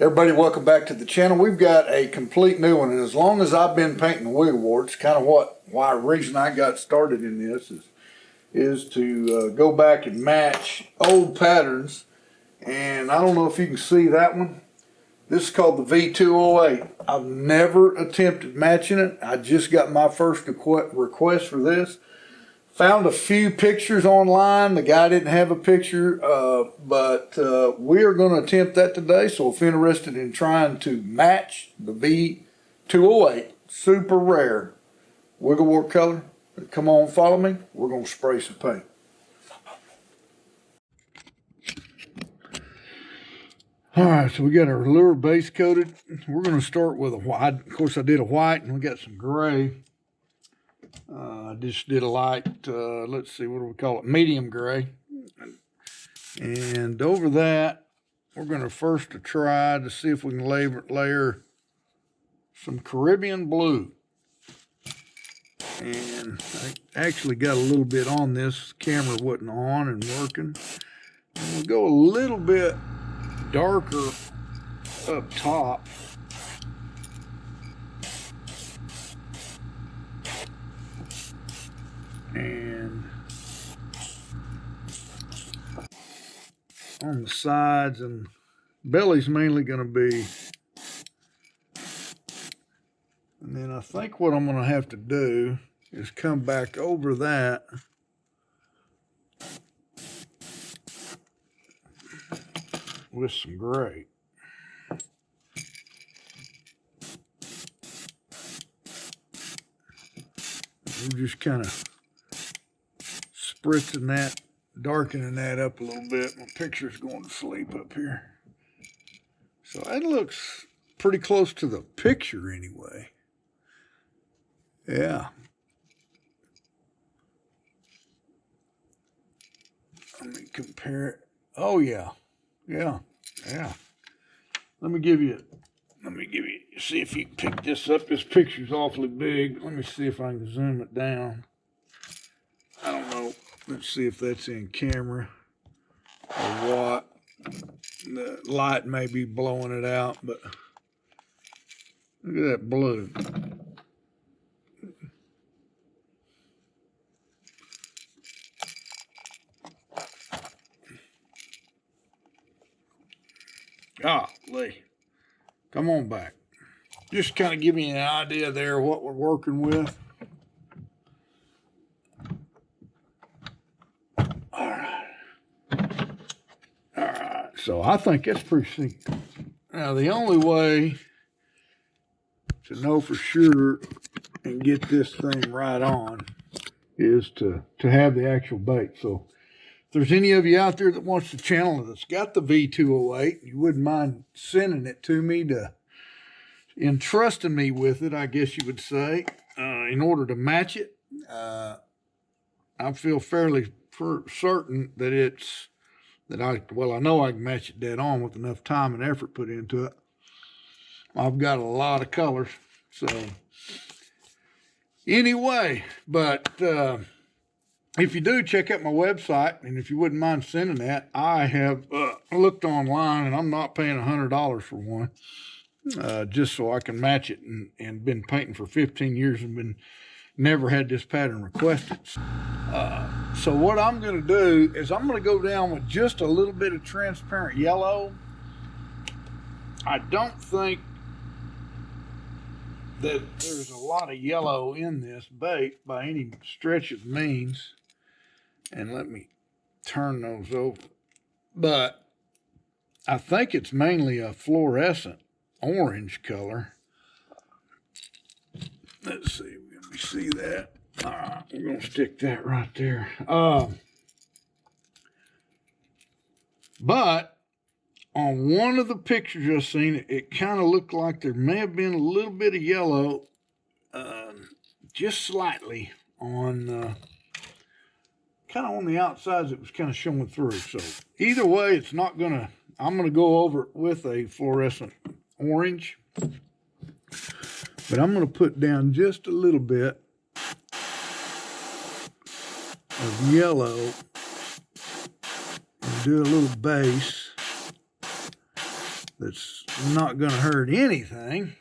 Everybody, welcome back to the channel. We've got a complete new one, and as long as I've been painting wheel warts, kind of reason I got started in this is to go back and match old patterns. And I don't know if you can see that one. This is called the V208. I've never attempted matching it. I just got my first request for this. Found a few pictures online. The guy didn't have a picture, but we are going to attempt that today. So if interested in trying to match the V208, super rare wiggle wart color, come on, follow me. We're going to spray some paint. All right, so we got our lure base coated. We're going to start with a white. Of course, I did a white, and we got some gray. I just did a light, let's see, what do we call it? Medium gray. And over that, we're going to first try to see if we can layer some Caribbean blue. And I actually got a little bit on this. Camera wasn't on and working. And we'll go a little bit darker up top. And on the sides, and belly's mainly going to be. And then I think what I'm going to have to do is come back over that with some gray. We're just kind of spritzing that, darkening that up a little bit. My picture's going to sleep up here. So that looks pretty close to the picture anyway. Yeah. Let me compare it. Oh yeah. Yeah. Yeah. Let me give you, see if you can pick this up. This picture's awfully big. Let me see if I can zoom it down. I don't know. Let's see if that's in camera or what. The light may be blowing it out, but look at that blue. Golly. Come on back. Just kind of give me an idea there of what we're working with. So I think that's pretty simple. Now the only way to know for sure and get this thing right on is to have the actual bait. So if there's any of you out there that wants the channel that's got the V208, you wouldn't mind sending it to me, to entrusting me with it, I guess you would say, in order to match it. I feel fairly certain that I know I can match it dead on with enough time and effort put into it. I've got a lot of colors. So anyway, but if you do, check out my website. And if you wouldn't mind sending that, I have looked online, and I'm not paying $100 for one, just so I can match it, and been painting for 15 years and never had this pattern requested. So what I'm going to do is I'm going to go down with just a little bit of transparent yellow. I don't think that there's a lot of yellow in this bait by any stretch of means. And let me turn those over. But I think it's mainly a fluorescent orange color. Let's see. Let me see that. All right, we're going to stick that right there. But on one of the pictures I've seen, it kind of looked like there may have been a little bit of yellow, just slightly on, kind of on the outsides. It was kind of showing through. So either way, it's not going to, I'm going to go over it with a fluorescent orange. But I'm going to put down just a little bit of yellow and do a little base that's not going to hurt anything.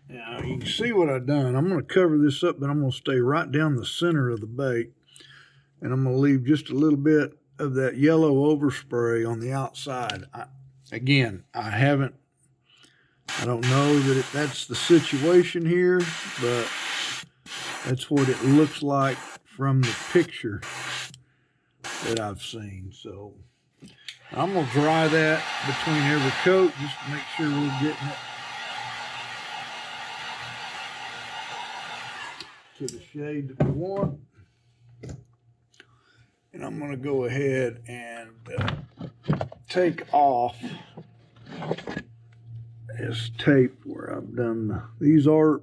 Now you can see what I've done. I'm going to cover this up, but I'm going to stay right down the center of the bait. And I'm going to leave just a little bit of that yellow overspray on the outside. I don't know that that's the situation here, but that's what it looks like from the picture that I've seen. So I'm going to dry that between every coat just to make sure we're getting it to the shade that we want. And I'm going to go ahead and take off this tape where I've done these are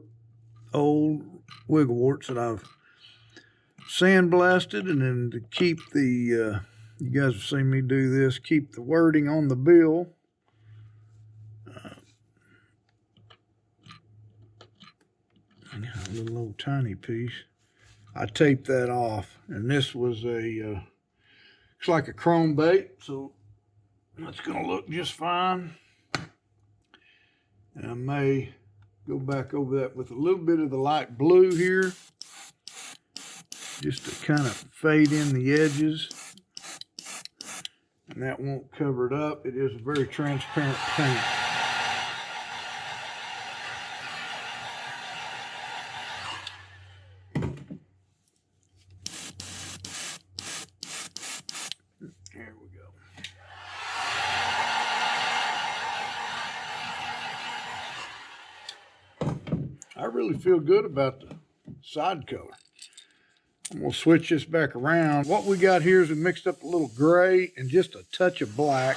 old wiggle warts that I've sandblasted, and then to keep the you guys have seen me do this, keep the wording on the bill. A little old tiny piece. I taped that off, and this was a looks like a chrome bait, so that's going to look just fine. And I may go back over that with a little bit of the light blue here, just to kind of fade in the edges. And that won't cover it up. It is a very transparent paint. There we go. I really feel good about the side color. I'm going to switch this back around. What we got here is we mixed up a little gray and just a touch of black.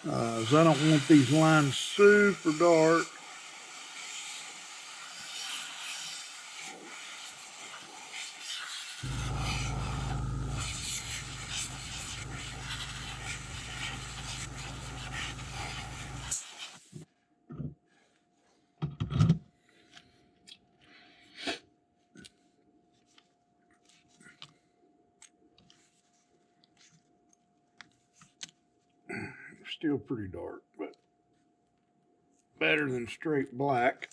As I don't want these lines super dark. Still pretty dark, but better than straight black.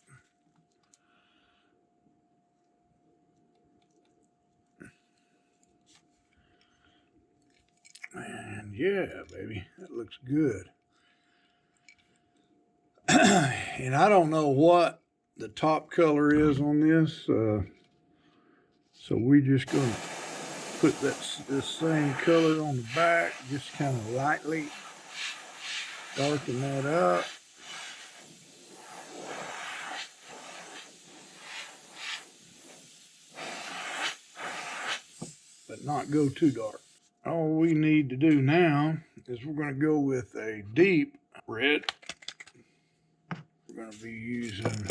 And yeah, baby, that looks good. And I don't know what the top color is on this, so we're just going to put this same color on the back, just kind of lightly darken that up. But not go too dark. All we need to do now is we're going to go with a deep red. We're going to be using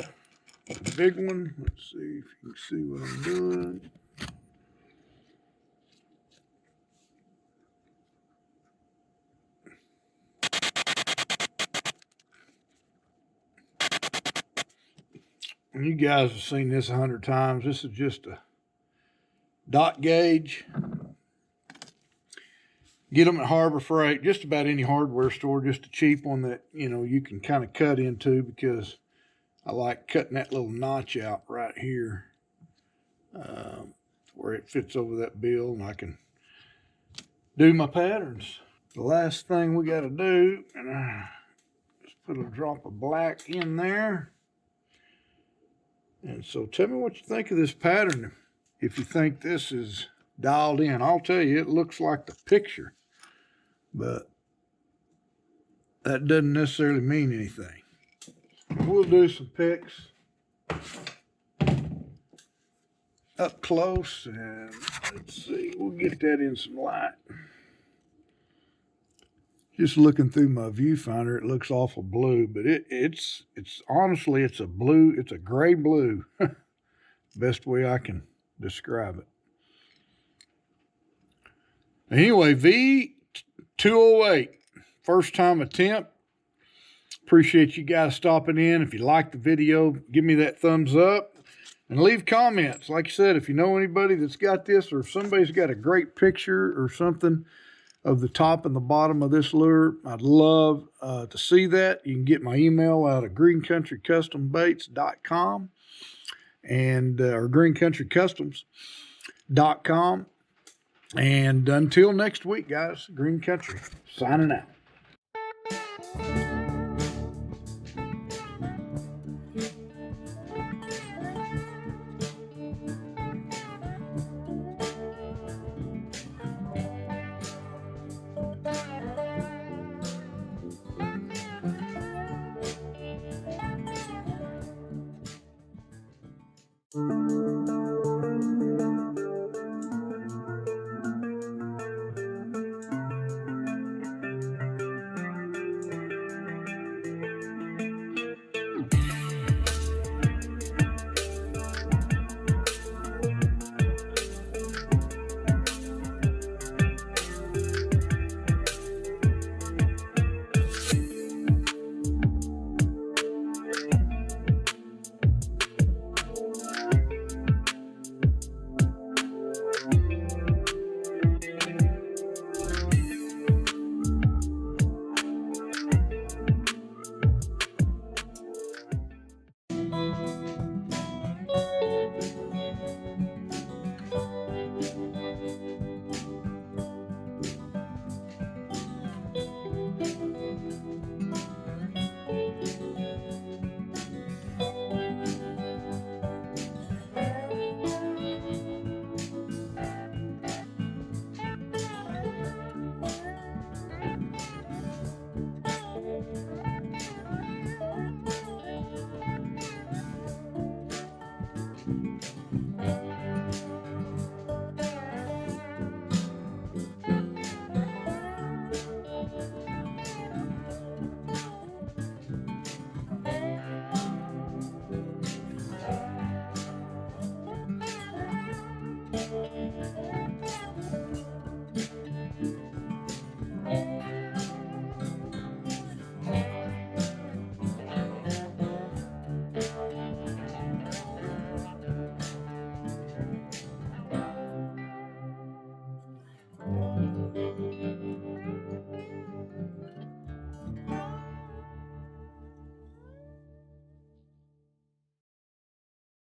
a big one. Let's see if you can see what I'm doing. And you guys have seen this 100 times. This is just a dot gauge. Get them at Harbor Freight, just about any hardware store, just a cheap one that, you know, you can kind of cut into, because I like cutting that little notch out right here where it fits over that bill, and I can do my patterns. The last thing we got to do, and just put a drop of black in there. And so tell me what you think of this pattern. If you think this is dialed in, I'll tell you, it looks like the picture, but that doesn't necessarily mean anything. We'll do some pics up close, and let's see, we'll get that in some light. Just looking through my viewfinder, it looks awful blue, but it's honestly, it's a blue, it's a gray blue. Best way I can describe it. Anyway, V208 first time attempt. Appreciate you guys stopping in. If you like the video, give me that thumbs up and leave comments. Like I said, if you know anybody that's got this, or if somebody's got a great picture or something of the top and the bottom of this lure, I'd love to see that. You can get my email out of greencountrycustombaits.com and or greencountrycustoms.com. And until next week, guys, Green Country signing out.